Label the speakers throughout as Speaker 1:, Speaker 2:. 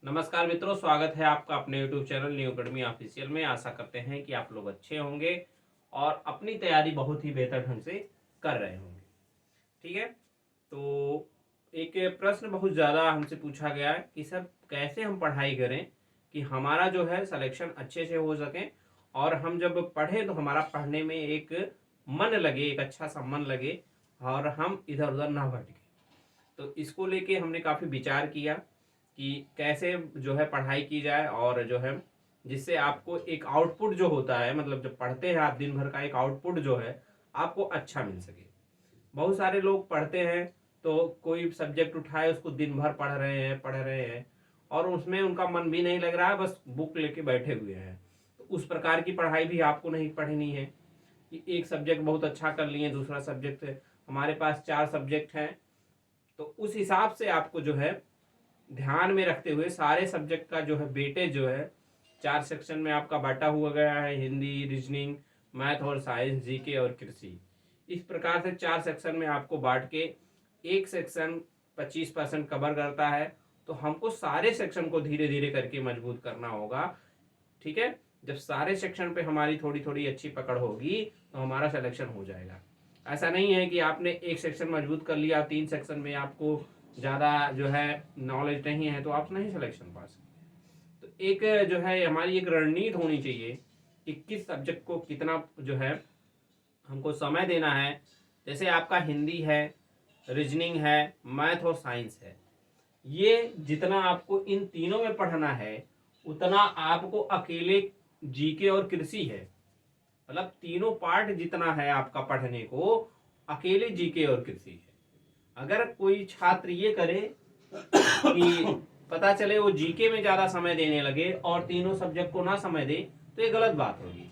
Speaker 1: नमस्कार मित्रों, स्वागत है आपका अपने YouTube channel new academy official में। आशा करते हैं कि आप लोग अच्छे होंगे और अपनी तैयारी बहुत ही बेहतर ढंग से कर रहे होंगे। ठीक है, तो एक प्रश्न बहुत ज़्यादा हमसे पूछा गया है कि सर कैसे हम पढ़ाई करें कि हमारा जो है सिलेक्शन अच्छे से हो सके और हम जब पढ़ें तो हमारा पढ़ने में एक मन लगे, एक अच्छा सा मन लगे और हम इधर उधर ना भटके। तो इसको लेके हमने काफ़ी विचार किया कि कैसे जो है पढ़ाई की जाए और जो है जिससे आपको एक आउटपुट जो होता है, मतलब जब पढ़ते हैं आप दिन भर का एक आउटपुट जो है आपको अच्छा मिल सके। बहुत सारे लोग पढ़ते हैं तो कोई सब्जेक्ट उठाए उसको दिन भर पढ़ रहे हैं और उसमें उनका मन भी नहीं लग रहा है, बस बुक लेके बैठे हुए हैं। तो उस प्रकार की पढ़ाई भी आपको नहीं पढ़नी है कि एक सब्जेक्ट बहुत अच्छा कर लिए, दूसरा सब्जेक्ट हमारे पास 4 सब्जेक्ट हैं तो उस हिसाब से आपको जो है ध्यान में रखते हुए सारे सब्जेक्ट का जो है वेटेज जो है 4 सेक्शन में आपका बांटा हुआ गया है। हिंदी, रीजनिंग, मैथ और साइंस, जीके और कृषि। इस प्रकार से 4 सेक्शन में आपको बांट के एक सेक्शन 25% कवर करता है। तो हमको सारे सेक्शन को धीरे धीरे करके मजबूत करना होगा। ठीक है, जब सारे सेक्शन पे हमारी थोड़ी थोड़ी अच्छी पकड़ होगी तो हमारा सिलेक्शन हो जाएगा। ऐसा नहीं है कि आपने एक सेक्शन मजबूत कर लिया, 3 सेक्शन में आपको ज़्यादा जो है नॉलेज नहीं है तो आप नहीं सिलेक्शन पा सकते। तो एक जो है हमारी एक रणनीति होनी चाहिए कि किस सब्जेक्ट को कितना जो है हमको समय देना है। जैसे आपका हिंदी है, रीजनिंग है, मैथ और साइंस है, ये जितना आपको इन तीनों में पढ़ना है उतना आपको अकेले जीके और कृषि है, मतलब तीनों पार्ट जितना है आपका पढ़ने को अकेले जीके और कृषि है। अगर कोई छात्र ये करे कि पता चले वो जीके में ज्यादा समय देने लगे और तीनों सब्जेक्ट को ना समय दे तो ये गलत बात होगी।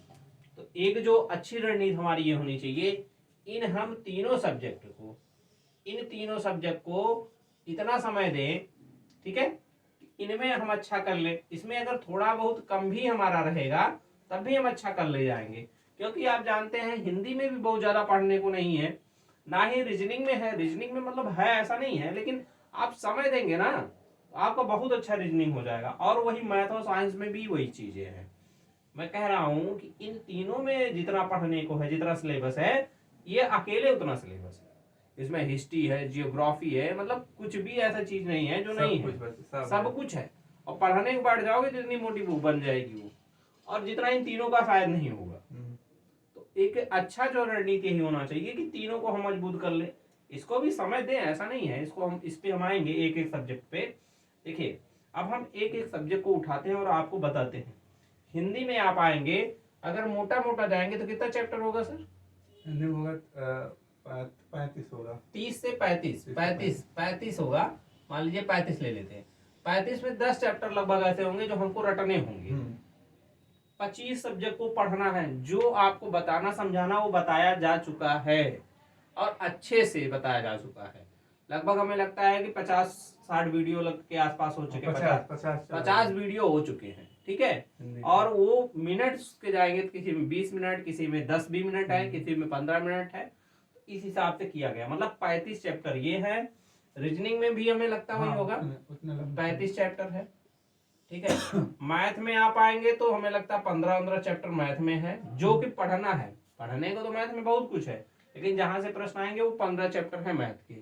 Speaker 1: तो एक जो अच्छी रणनीति हमारी ये होनी चाहिए, हम तीनों सब्जेक्ट को इतना समय दें, ठीक है, इनमें हम अच्छा कर ले। इसमें अगर थोड़ा बहुत कम भी हमारा रहेगा तब भी हम अच्छा कर ले जाएंगे, क्योंकि आप जानते हैं हिंदी में भी बहुत ज्यादा पढ़ने को नहीं है, ना ही रीजनिंग में है। रीजनिंग में मतलब है ऐसा नहीं है, लेकिन आप समय देंगे ना तो आपका बहुत अच्छा रीजनिंग हो जाएगा। और वही मैथ और साइंस में भी वही चीजें हैं। मैं कह रहा हूं कि इन तीनों में जितना पढ़ने को है, जितना सिलेबस है, ये अकेले उतना सिलेबस है। इसमें हिस्ट्री है, जियोग्राफी है, मतलब कुछ भी ऐसा चीज नहीं है जो नहीं है, सब कुछ है। और पढ़ने को बैठ जाओगे तो इतनी मोटी बुक बन जाएगी वो, और जितना इन तीनों का शायद नहीं होगा। तो एक अच्छा जो रणनीति ही होना चाहिए कि तीनों को हम मजबूत कर ले। इसको भी समय दें, ऐसा नहीं है। इसको हम इस पे हम आएंगे एक एक सब्जेक्ट पे। देखिए, अब हम एक एक सब्जेक्ट को उठाते हैं और आपको बताते हैं। हिंदी में आप आएंगे, अगर मोटा मोटा जाएंगे तो कितना चैप्टर होगा सर?
Speaker 2: हिंदी में होगा 35 होगा।
Speaker 1: 30 से 35, 35 होगा। मान लीजिए 35 ले लेते हैं। 35 में 10 चैप्टर लगभग ऐसे होंगे जो हमको रटने होंगे। 25 सब्जेक्ट को पढ़ना है। जो आपको बताना समझाना वो बताया जा चुका है और अच्छे से बताया जा चुका है। लगभग हमें लगता है कि 50-60 वीडियो के आसपास हो चुके हैं। 50 वीडियो हो चुके हैं, ठीक है। और वो मिनट्स के जाएंगे तो किसी में 20 मिनट, किसी में 10-20 मिनट है, किसी में 15 मिनट है। तो इस हिसाब से किया गया, मतलब 35 चैप्टर ये है। रीजनिंग में भी हमें लगता वही होगा, 35 चैप्टर है, ठीक है। मैथ में आप आएंगे तो हमें लगता है 15-15 चैप्टर मैथ में है, जो कि पढ़ना है। पढ़ने को तो मैथ में बहुत कुछ है, लेकिन जहां से प्रश्न आएंगे वो 15 चैप्टर है मैथ के।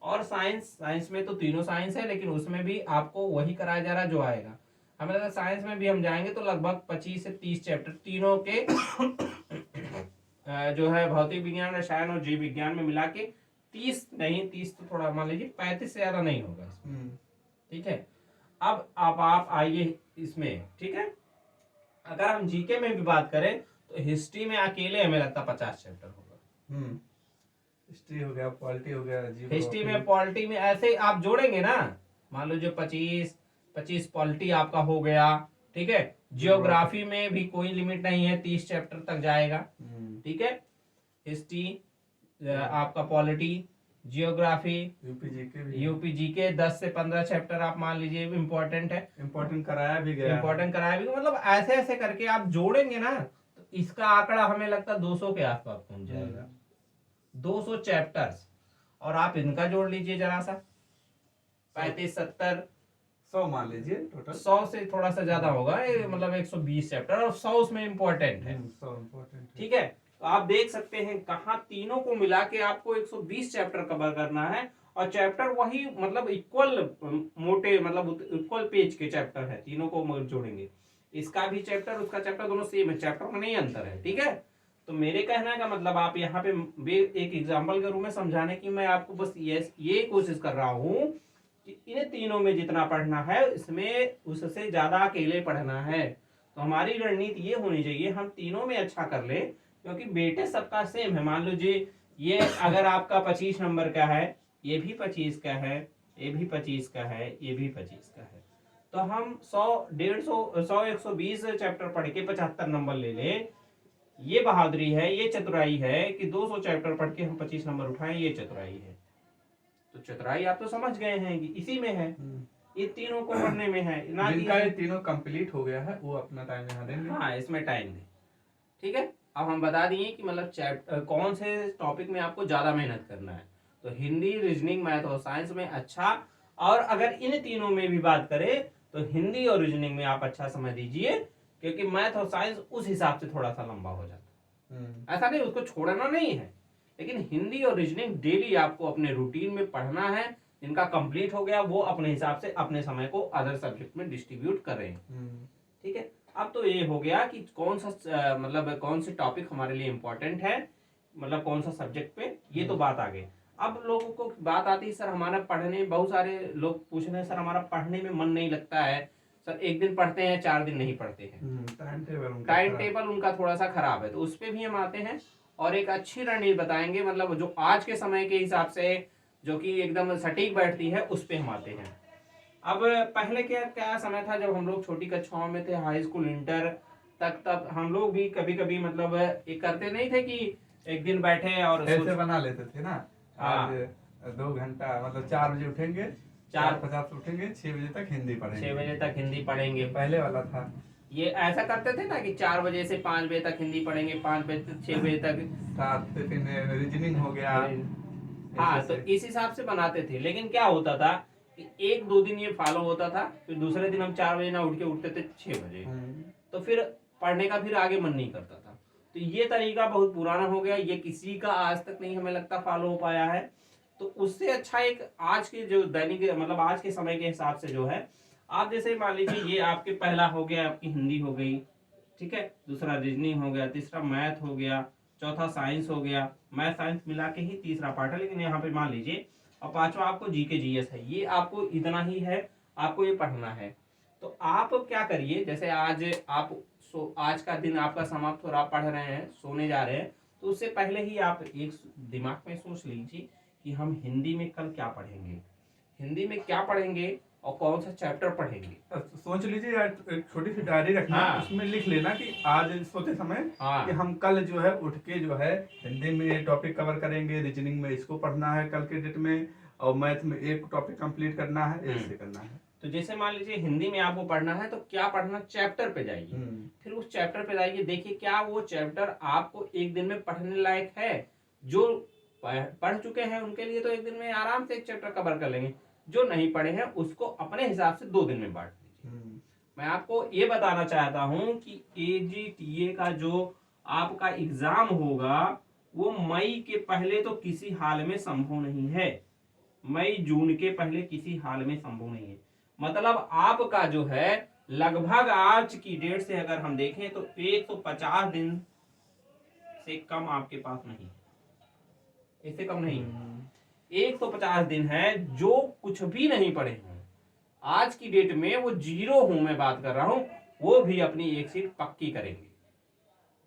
Speaker 1: और साइंस में तो तीनों साइंस है, लेकिन उसमें भी आपको वही कराया जा रहा जो आएगा। हमें लगता है साइंस में भी हम जाएंगे तो लगभग 25 से 30 चैप्टर तीनों के जो है भौतिक विज्ञान, रसायन और जीव विज्ञान में मिला के 30 नहीं, 30 तो थोड़ा मान लीजिए 35 से ज्यादा नहीं होगा, ठीक है। अब आप आइए इसमें, ठीक है। अगर हम जीके में भी बात करें तो हिस्ट्री में अकेले हमें लगता 50 चैप्टर होगा।
Speaker 2: हिस्ट्री हो गया, पॉलिटी हो गया,
Speaker 1: हिस्ट्री में, पॉलिटी में ऐसे आप जोड़ेंगे ना, मान लो जो 25 पॉलिटी आपका हो गया, ठीक है। जियोग्राफी में भी कोई लिमिट नहीं है, 30 चैप्टर तक जाएगा, ठीक है। हिस्ट्री, आपका पॉलिटी, जियोग्राफी, यूपी जीके 10 से 15 चैप्टर आप मान लीजिए इंपॉर्टेंट है।
Speaker 2: इंपॉर्टेंट कराया भी गया,
Speaker 1: मतलब ऐसे ऐसे करके आप जोड़ेंगे ना तो इसका आंकड़ा हमें लगता 200 के आसपास पहुंच जाएगा। 200 चैप्टर्स, और आप इनका जोड़ लीजिए जरा सा, 35, 70,
Speaker 2: 100 मान लीजिए टोटल।
Speaker 1: 100 से थोड़ा सा ज्यादा होगा, मतलब 120 चैप्टर, और 100 उसमें इम्पोर्टेंट है।
Speaker 2: 100 इम्पोर्टेंट है।
Speaker 1: ठीक है, तो आप देख सकते हैं कहाँ तीनों को मिला के आपको 120 चैप्टर कवर करना है, और चैप्टर वही मतलब इक्वल मोटे, मतलब इक्वल पेज के चैप्टर है, तीनों को जोड़ेंगे। इसका भी चैप्टर उसका चैप्टर दोनों सेम है, चैप्टर में नहीं अंतर है। ठीक है, तो मेरे कहने का मतलब आप यहाँ पे एक एग्जाम्पल के रूप में समझाने की मैं आपको बस ये कोशिश कर रहा हूँ कि इन तीनों में जितना पढ़ना है इसमें उससे ज्यादा अकेले पढ़ना है। तो हमारी रणनीति ये होनी चाहिए हम तीनों में अच्छा कर ले, क्योंकि बेटे सबका सेम है। मान लीजिए ये अगर आपका 25 नंबर का है, ये भी 25 का है, ये भी 25 का है, ये भी 25 का है, तो हम 100 150 100 120 चैप्टर पढ़ के 75 नंबर ले ले, ये बहादुरी है, ये चतुराई है कि 200 चैप्टर पढ़ के हम 25 नंबर उठाएं, ये चतुराई है। तो चतुराई आप तो समझ गए हैं कि इसी में है, ये तीनों को पढ़ने में है ना,
Speaker 2: जिनका ये तीनों कंप्लीट हो गया है वो अपना टाइम यहाँ देंगे।
Speaker 1: हाँ, इसमें टाइम दें। ठीक है, अब हम बता दिए कि मतलब चैप्टर कौन से टॉपिक में आपको ज्यादा मेहनत करना है। तो हिंदी, रीजनिंग, मैथ और साइंस में अच्छा, और अगर इन तीनों में भी बात करें तो हिंदी और रीजनिंग में आप अच्छा समझ दीजिए, क्योंकि मैथ और साइंस उस हिसाब से थोड़ा सा लंबा हो जाता है। ऐसा नहीं उसको छोड़ना नहीं है, लेकिन हिंदी और रीजनिंग डेली आपको अपने रूटीन में पढ़ना है। जिनका कंप्लीट हो गया वो अपने हिसाब से अपने समय को अदर सब्जेक्ट में डिस्ट्रीब्यूट करें। ठीक है, अब तो ये हो गया कि कौन सा मतलब कौन से टॉपिक हमारे लिए इम्पोर्टेंट है, मतलब कौन सा सब्जेक्ट पे, ये तो बात आ गई। अब लोगों को बात आती है सर हमारा पढ़ने, बहुत सारे लोग पूछ रहे हैं सर हमारा पढ़ने में मन नहीं लगता है, सर एक दिन पढ़ते हैं 4 दिन नहीं पढ़ते हैं, टाइम टेबल उनका थोड़ा सा खराब है। तो उस पर भी हम आते हैं और एक अच्छी रणनीति बताएंगे, मतलब जो आज के समय के हिसाब से जो कि एकदम सटीक बैठती है, उस पर हम आते हैं। अब पहले क्या क्या समय था जब हम लोग छोटी कक्षाओं में थे, हाई स्कूल इंटर तक, तब हम लोग भी कभी कभी मतलब ये करते नहीं थे कि एक दिन बैठे और
Speaker 2: ऐसे बना लेते थे ना।
Speaker 1: हाँ।
Speaker 2: आज 2 घंटा मतलब 4 बजे उठेंगे, 4:50 उठेंगे, 6 बजे तक हिंदी पढ़ेंगे।
Speaker 1: 6 बजे तक हिंदी पढ़ेंगे,
Speaker 2: पहले वाला था।
Speaker 1: ये ऐसा करते थे ना कि 4 बजे से 5 बजे तक हिंदी पढ़ेंगे, 5 बजे से 6 बजे तक
Speaker 2: 7 से फिर रीजनिंग हो गया।
Speaker 1: हाँ, तो इस हिसाब से बनाते थे। लेकिन क्या होता था कि 1-2 दिन ये फॉलो होता था, फिर दूसरे दिन हम 4 बजे ना उठ के उठते थे 6 बजे, तो फिर पढ़ने का फिर आगे मन नहीं करता था। तो ये तरीका बहुत पुराना हो गया, ये किसी का आज तक नहीं हमें लगता फॉलो हो पाया है। तो उससे अच्छा एक आज के जो दैनिक मतलब आज के समय के हिसाब से जो है, आप जैसे मान लीजिए ये आपके पहला हो गया, आपकी हिंदी हो गई, ठीक है, दूसरा रीजनिंग हो गया, तीसरा मैथ हो गया, चौथा साइंस हो गया, मैथ साइंस मिला के ही तीसरा पार्ट है, लेकिन यहाँ पे मान लीजिए, और पांचवा आपको जीके जीएस है। ये आपको इतना ही है, आपको ये पढ़ना है। तो आप क्या करिए, जैसे आज आप आज का दिन आपका समाप्त हो रहा, आप पढ़ रहे हैं, सोने जा रहे हैं, तो उससे पहले ही आप एक दिमाग में सोच लीजिए कि हम हिंदी में कल क्या पढ़ेंगे, हिंदी में क्या पढ़ेंगे और कौन सा चैप्टर पढ़ेंगे।
Speaker 2: सोच लीजिए यार, एक छोटी सी डायरी रखना।
Speaker 1: हाँ।
Speaker 2: उसमें लिख लेना कि आज सोते समय
Speaker 1: हाँ।
Speaker 2: कि हम कल जो है उठ के जो है हिंदी में ये टॉपिक कवर करेंगे, रीजनिंग में इसको पढ़ना है कल के डेट में, और मैथ में एक टॉपिक कंप्लीट करना है, ऐसे करना है।
Speaker 1: तो जैसे मान लीजिए हिंदी में आपको पढ़ना है, तो क्या पढ़ना, चैप्टर पे जाइए, फिर उस चैप्टर पे जाइए, देखिए क्या वो चैप्टर आपको एक दिन में पढ़ने लायक है। जो पढ़ चुके हैं उनके लिए तो एक दिन में आराम से एक चैप्टर कवर कर लेंगे, जो नहीं पढ़े हैं उसको अपने हिसाब से 2 दिन में बांट दीजिए। मैं आपको ये बताना चाहता हूं कि AGTA का जो आपका एग्जाम होगा वो मई के पहले तो किसी हाल में संभव नहीं है, मई जून के पहले किसी हाल में संभव नहीं है। मतलब आपका जो है लगभग आज की डेट से अगर हम देखें तो 150 दिन से कम आपके पास नहीं है, इससे कम नहीं है। 150 दिन है जो कुछ भी नहीं पढ़े हैं, आज की डेट में वो जीरो हूं, मैं बात कर रहा हूं, वो भी अपनी एक सीट पक्की करेंगे।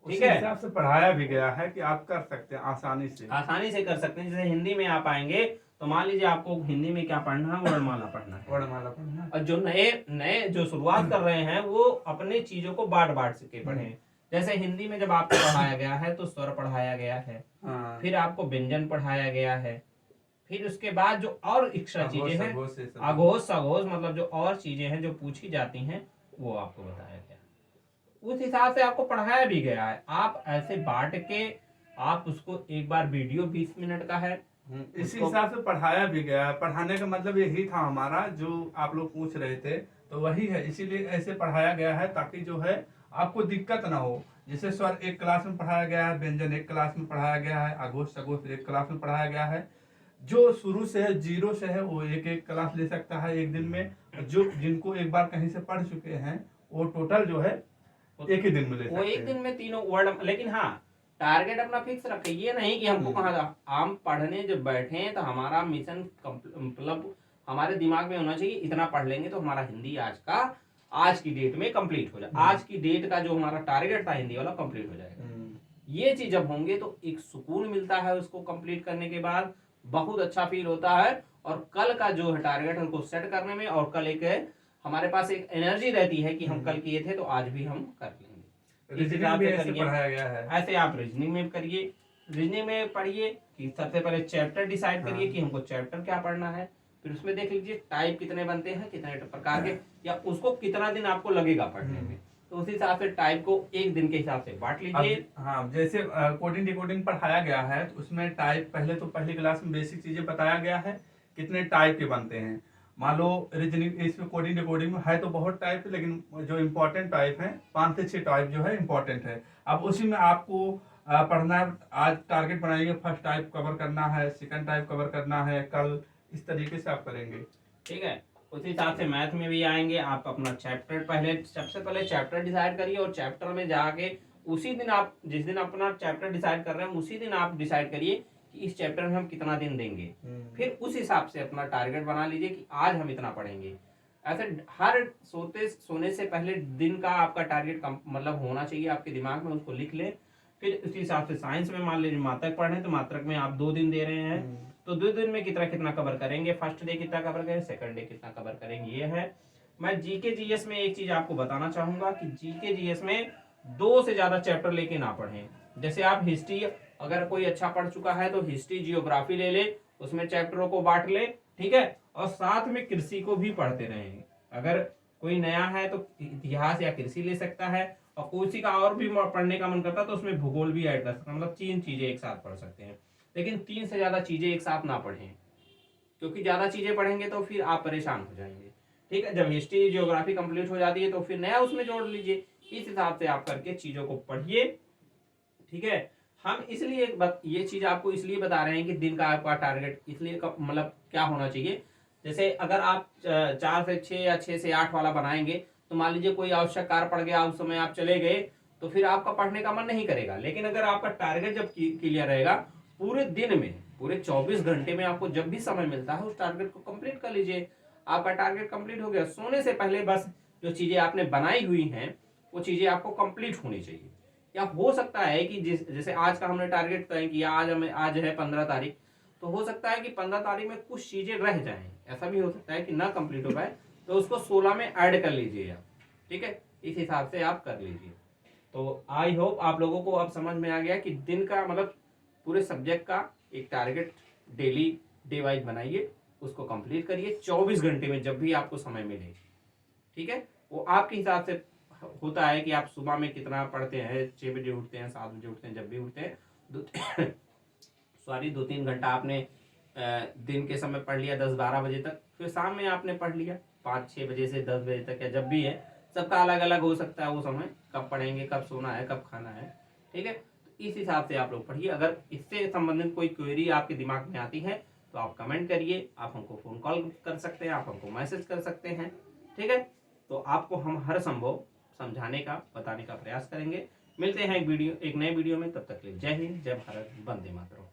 Speaker 1: ठीक है,
Speaker 2: हिसाब से पढ़ाया भी गया है कि आप कर सकते हैं आसानी से
Speaker 1: कर सकते हैं। जैसे हिंदी में आप आएंगे तो मान लीजिए आपको हिंदी में क्या पढ़ना है, वर्णमाला पढ़ना है,
Speaker 2: वर्णमाला पढ़ना है।
Speaker 1: और जो नए नए जो शुरुआत कर रहे हैं वो अपने चीजों को बांट बांट के पढ़े। जैसे हिंदी में जब आपको पढ़ाया गया है तो स्वर पढ़ाया गया है, फिर आपको व्यंजन पढ़ाया गया है, फिर उसके बाद जो और एक्स्ट्रा चीजें हैं, अघोष सघोष मतलब जो और चीजें हैं जो पूछी जाती हैं वो आपको बताया गया, उस हिसाब से आपको पढ़ाया भी गया है। आप ऐसे बांट के आप उसको एक बार वीडियो 20 मिनट का है,
Speaker 2: इसी
Speaker 1: उसको-
Speaker 2: हिसाब से पढ़ाया भी गया। पढ़ाने का मतलब यही था हमारा, जो आप लोग पूछ रहे थे तो वही है, इसीलिए ऐसे पढ़ाया गया है ताकि जो है आपको दिक्कत ना हो। जैसे स्वर एक क्लास में पढ़ाया गया है, व्यंजन एक क्लास में पढ़ाया गया है, आघोष सघोष एक क्लास में पढ़ाया गया है। जो शुरू से है, जीरो से है, वो एक एक क्लास ले सकता है एक दिन में। जो जिनको एक बार कहीं से पढ़ चुके हैं वो टोटल जो है एक ही दिन में ले
Speaker 1: वो
Speaker 2: सकते
Speaker 1: एक
Speaker 2: हैं।
Speaker 1: दिन में तीनों वर्ड, लेकिन हाँ टारगेट अपना फिक्स रखे, ये नहीं कि हमको कहाँ हम पढ़ने जब बैठे हैं तो हमारा मिशन मतलब हमारे दिमाग में होना चाहिए इतना पढ़ लेंगे तो हमारा हिंदी आज की डेट में कंप्लीट हो जाए, आज की डेट का जो हमारा टारगेट था हिंदी वाला कंप्लीट हो जाएगा। ये चीज जब होंगे तो एक सुकून मिलता है, उसको कंप्लीट करने के बाद बहुत अच्छा फील होता है, और कल का जो है टारगेट हमको सेट करने में, और कल एक हमारे पास एक एनर्जी रहती है कि हम कल किए थे तो आज भी हम कर लेंगे। इस
Speaker 2: रीजनिंग
Speaker 1: हिसाब
Speaker 2: भी
Speaker 1: से
Speaker 2: ऐसे
Speaker 1: करिए।
Speaker 2: पढ़ाया गया है।
Speaker 1: ऐसे आप रीजनिंग में करिए, रीजनिंग में पढ़िए कि सबसे पहले चैप्टर डिसाइड करिए कि हमको चैप्टर क्या पढ़ना है, फिर उसमें देख लीजिए टाइप कितने बनते हैं, कितने प्रकार के, या उसको कितना दिन आपको लगेगा पढ़ने में, तो उस हिसाब से टाइप को एक दिन के हिसाब से बांट लीजिए।
Speaker 2: हाँ, जैसे कोडिंग डिकोडिंग पढ़ाया गया है तो उसमें टाइप पहले तो पहली क्लास में बेसिक चीजें बताया गया है, कितने टाइप के बनते हैं। मान लो रीजनिंग इसमें कोडिंग डिकोडिंग में है तो बहुत टाइप है, लेकिन जो इम्पोर्टेंट टाइप है 5 से 6 टाइप जो है इम्पोर्टेंट है। अब उसी में आपको पढ़ना है। आज टारगेट बनाइए, फर्स्ट टाइप कवर करना है, सेकंड टाइप कवर करना है, कल इस तरीके से आप करेंगे।
Speaker 1: ठीक है, उसी हिसाब से मैथ में भी आएंगे। आप अपना चैप्टर पहले, सबसे पहले चैप्टर डिसाइड करिए, और चैप्टर में जाके उसी दिन आप जिस दिन अपना चैप्टर डिसाइड कर रहे हैं उसी दिन आप डिसाइड करिए कि इस चैप्टर में हम कितना दिन देंगे, फिर उस हिसाब से अपना टारगेट बना लीजिए कि आज हम इतना पढ़ेंगे। ऐसे हर सोने से पहले दिन का आपका टारगेट मतलब होना चाहिए आपके दिमाग में, उसको लिख ले। फिर उसी हिसाब से साइंस में मान लीजिए मात्रक पढ़ रहे हैं तो मात्रक में आप 2 दिन दे रहे हैं, तो 2 दिन में कितना कितना कवर करेंगे, फर्स्ट डे कितना कवर करेंगे, सेकंड डे कितना कवर करेंगे, ये है। मैं जीके जीएस में एक चीज आपको बताना चाहूंगा कि जीके जीएस में 2 से ज्यादा चैप्टर लेके ना पढ़ें। जैसे आप हिस्ट्री, अगर कोई अच्छा पढ़ चुका है तो हिस्ट्री जियोग्राफी ले ले, उसमें चैप्टरों को बांट ले, ठीक है, और साथ में कृषि को भी पढ़ते रहें। अगर कोई नया है तो इतिहास या कृषि ले सकता है, और किसी का और भी पढ़ने का मन करता है तो उसमें भूगोल भी ऐड कर सकता है, मतलब 3 चीजें एक साथ पढ़ सकते हैं। लेकिन 3 से ज्यादा चीजें एक साथ ना पढ़ें, क्योंकि ज्यादा चीजें पढ़ेंगे तो फिर आप परेशान हो जाएंगे। ठीक है, जब हिस्ट्री जियोग्राफी कंप्लीट हो जाती है तो फिर नया उसमें जोड़ लीजिए। इस हिसाब से आप करके चीजों को पढ़िए। ठीक है, हम इसलिए ये चीज आपको इसलिए बता रहे हैं कि दिन का आपका टारगेट इसलिए मतलब क्या होना चाहिए। जैसे अगर आप 4 से 6 या 6 से 8 वाला बनाएंगे तो मान लीजिए कोई आवश्यक कार्य पड़ गया, उस समय आप चले गए तो फिर आपका पढ़ने का मन नहीं करेगा। लेकिन अगर आपका टारगेट जब क्लियर रहेगा, पूरे दिन में, पूरे 24 घंटे में आपको जब भी समय मिलता है उस टारगेट को कंप्लीट कर लीजिए। आपका टारगेट कंप्लीट हो गया। सोने से पहले बस जो चीजें आपने बनाई हुई हैं वो चीजें आपको कंप्लीट होनी चाहिए। या हो सकता है कि जैसे आज का हमने टारगेट तय किया, आज है 15 तारीख, तो हो सकता है कि 15 तारीख में कुछ चीजें रह जाएं, ऐसा भी हो सकता है कि ना कंप्लीट हो पाए, तो उसको 16 में ऐड कर लीजिए आप। ठीक है, इस हिसाब से आप कर लीजिए। तो आई होप आप लोगों को अब समझ में आ गया कि दिन का मतलब पूरे सब्जेक्ट का एक टारगेट डेली डे वाइज बनाइए, उसको कंप्लीट करिए 24 घंटे में जब भी आपको समय मिले। ठीक है, वो आपके हिसाब से होता है कि आप सुबह में कितना पढ़ते हैं, 6 बजे उठते हैं, 7 बजे उठते हैं, जब भी उठते हैं सॉरी 2-3 घंटा आपने दिन के समय पढ़ लिया 10-12 बजे तक, फिर शाम में आपने पढ़ लिया 5-6 बजे से 10 बजे तक, या जब भी है, सबका अलग अलग हो सकता है वो समय, कब पढ़ेंगे, कब सोना है, कब खाना है। ठीक है, तो इस हिसाब से आप लोग पढ़िए। अगर इससे संबंधित कोई क्वेरी आपके दिमाग में आती है तो आप कमेंट करिए, आप हमको फोन कॉल कर सकते हैं, आप हमको मैसेज कर सकते हैं। ठीक है, तो आपको हम हर संभव समझाने का, बताने का प्रयास करेंगे। मिलते हैं एक नए वीडियो में, तब तक के लिए जय हिंद, जय भारत, वंदे मातरम।